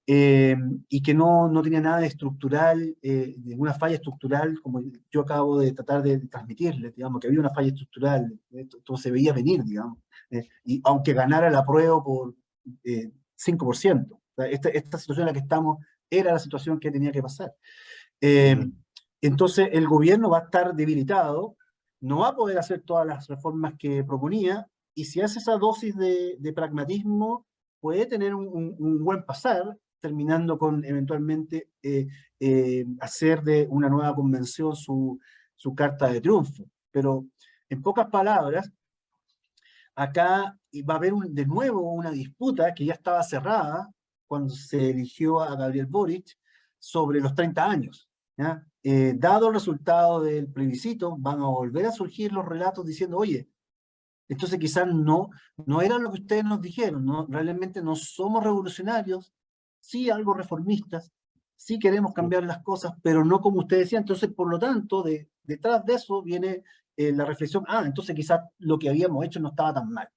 y que no tenía nada de estructural, ninguna falla estructural, como yo acabo de tratar de transmitirles, digamos, que había una falla estructural, esto se veía venir, digamos, y aunque ganara el apruebo por 5%, o sea, esta situación en la que estamos era la situación que tenía que pasar. Entonces el gobierno va a estar debilitado, no va a poder hacer todas las reformas que proponía, y si hace esa dosis de pragmatismo, puede tener un buen pasar, terminando con eventualmente hacer de una nueva convención su carta de triunfo. Pero, en pocas palabras, acá va a haber de nuevo una disputa que ya estaba cerrada cuando se eligió a Gabriel Boric sobre los 30 años. ¿Ya? Dado el resultado del plebiscito, van a volver a surgir los relatos diciendo, oye, entonces quizás no era lo que ustedes nos dijeron, ¿no? Realmente no somos revolucionarios, sí algo reformistas, sí queremos cambiar las cosas, pero no como ustedes decían. Entonces, por lo tanto, detrás de eso viene la reflexión, entonces quizás lo que habíamos hecho no estaba tan mal.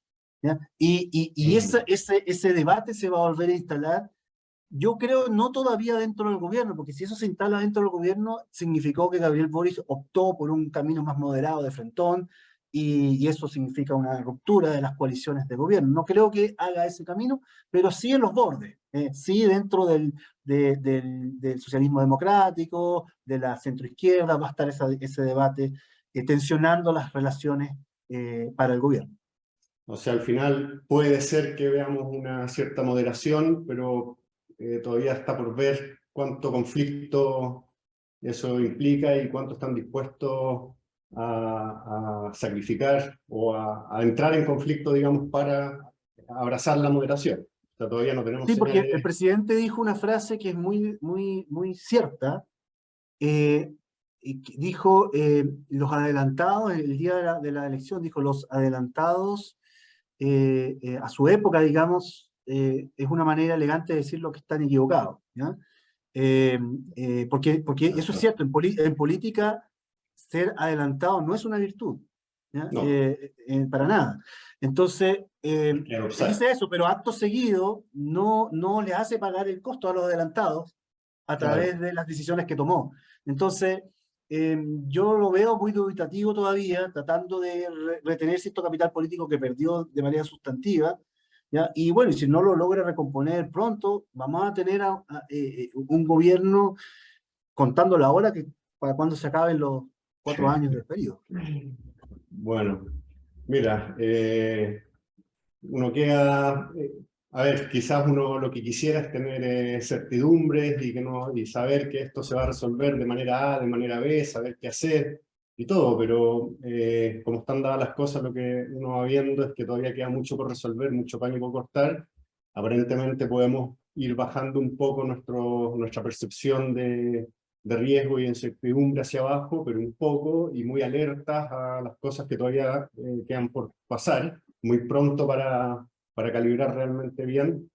¿Ya? Y ese debate se va a volver a instalar. Yo creo no todavía dentro del gobierno, porque si eso se instala dentro del gobierno, significó que Gabriel Boric optó por un camino más moderado de frentón, y eso significa una ruptura de las coaliciones de gobierno. No creo que haga ese camino, pero sí en los bordes, sí dentro del socialismo democrático, de la centroizquierda, va a estar ese debate tensionando las relaciones para el gobierno. O sea, al final puede ser que veamos una cierta moderación, pero todavía está por ver cuánto conflicto eso implica y cuánto están dispuestos a sacrificar o a entrar en conflicto, digamos, para abrazar la moderación. O sea, todavía no tenemos Sí, porque el presidente dijo una frase que es muy cierta. Dijo, los adelantados, el día de la elección, dijo, los adelantados a su época, digamos, es una manera elegante de decir lo que están equivocados, ¿ya? Porque eso es cierto, en política ser adelantado no es una virtud, ¿ya? No. Para nada. Entonces, dice eso, pero acto seguido no le hace pagar el costo a los adelantados a través de las decisiones que tomó. Entonces, yo lo veo muy dubitativo todavía, tratando de retener cierto capital político que perdió de manera sustantiva, ¿ya? Y bueno, y si no lo logra recomponer pronto, vamos a tener un gobierno contando la hora que, para cuando se acaben los 4 años del periodo. Bueno, mira, uno queda, a ver, quizás uno lo que quisiera es tener certidumbres y saber que esto se va a resolver de manera A, de manera B, saber qué hacer y todo, pero como están dadas las cosas, lo que uno va viendo es que todavía queda mucho por resolver, mucho paño por cortar. Aparentemente podemos ir bajando un poco nuestra percepción de riesgo y incertidumbre hacia abajo, pero un poco, y muy alertas a las cosas que todavía quedan por pasar, muy pronto para calibrar realmente bien.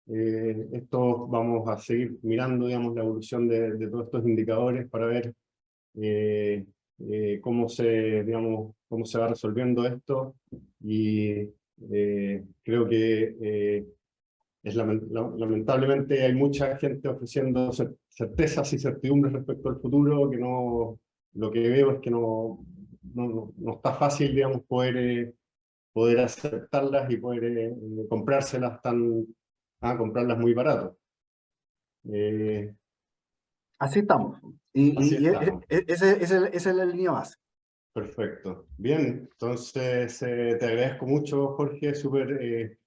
Esto vamos a seguir mirando, digamos, la evolución de todos estos indicadores para ver digamos, cómo se va resolviendo esto, y creo que lamentablemente hay mucha gente ofreciendo certezas y certidumbres respecto al futuro, que no, lo que veo es que no está fácil, digamos, poder aceptarlas y poder comprárselas comprarlas muy barato. Así estamos. Así estamos. Esa es la línea base. Perfecto. Bien, entonces te agradezco mucho, Jorge, súper,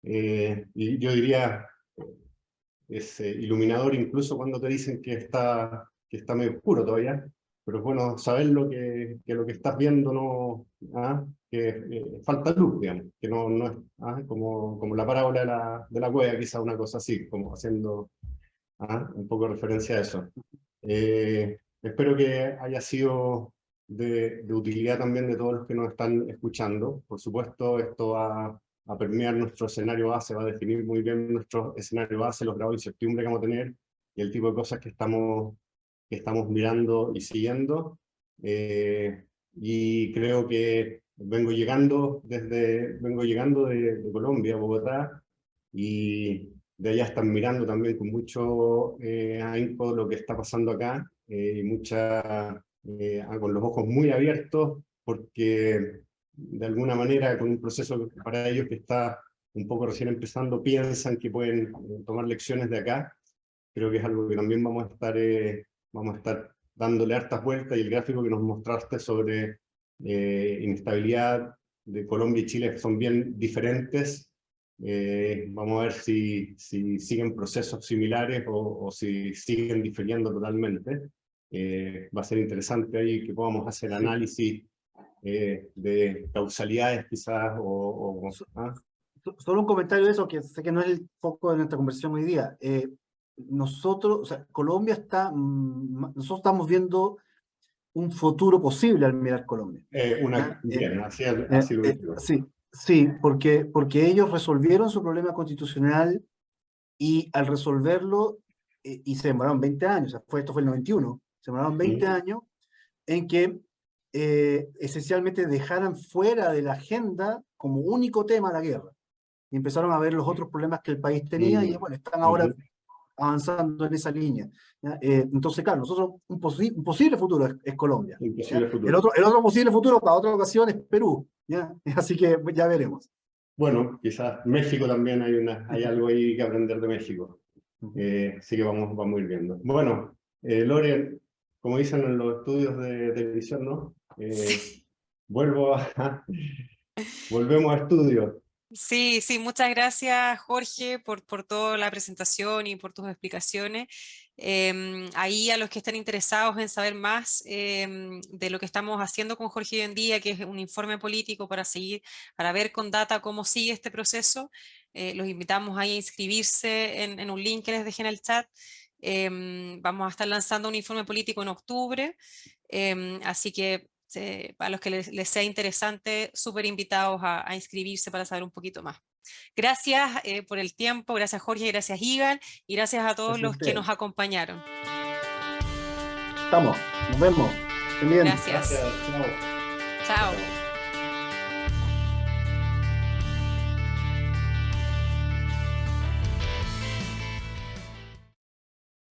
y yo diría, es iluminador incluso cuando te dicen que está medio oscuro todavía, pero es bueno saber que lo que estás viendo que falta luz, digamos, que no es como la parábola de la cueva, quizá una cosa así, como haciendo un poco referencia a eso. Espero que haya sido de utilidad también de todos los que nos están escuchando. Por supuesto, esto va a permear nuestro escenario base, va a definir muy bien nuestro escenario base, los grados de incertidumbre que vamos a tener y el tipo de cosas que estamos mirando y siguiendo. Y creo que vengo llegando de Colombia, Bogotá, y de allá están mirando también con mucho ahínco lo que está pasando acá, y con los ojos muy abiertos, porque de alguna manera con un proceso para ellos que está un poco recién empezando, piensan que pueden tomar lecciones de acá. Creo que es algo que también vamos a estar dándole hartas vueltas, y el gráfico que nos mostraste sobre inestabilidad de Colombia y Chile son bien diferentes. Vamos a ver si siguen procesos similares o si siguen diferiendo totalmente. Va a ser interesante ahí que podamos hacer análisis de causalidades quizás Solo un comentario de eso, que sé que no es el foco de nuestra conversación hoy día. Nosotros, o sea, Colombia nosotros estamos viendo un futuro posible al mirar Colombia. Bien, así lo digo. Sí, porque ellos resolvieron su problema constitucional, y al resolverlo, y se demoraron 20 años, o sea, esto fue el 91, se demoraron 20 años en que esencialmente dejaran fuera de la agenda como único tema la guerra, y empezaron a ver los otros problemas que el país tenía, y bueno, están ahora avanzando en esa línea. Entonces, claro, nosotros un posible futuro es Colombia. El otro posible futuro para otra ocasión es Perú, ¿ya? Así que ya veremos. Bueno, quizás México también hay algo ahí que aprender de México. Así que vamos a ir viendo. Bueno, Lore, como dicen en los estudios de televisión, ¿no? Sí. Volvemos a estudio. Sí, muchas gracias, Jorge, por toda la presentación y por tus explicaciones. Ahí a los que estén interesados en saber más de lo que estamos haciendo con Jorge hoy en día, que es un informe político para ver con data cómo sigue este proceso, los invitamos ahí a inscribirse en un link que les dejé en el chat. Vamos a estar lanzando un informe político en octubre, así que para los que les sea interesante, súper invitados a inscribirse para saber un poquito más. Gracias por el tiempo, gracias Jorge, gracias Igal, y gracias a todos los que nos acompañaron. Estamos, nos vemos. Gracias. Chao. Chao.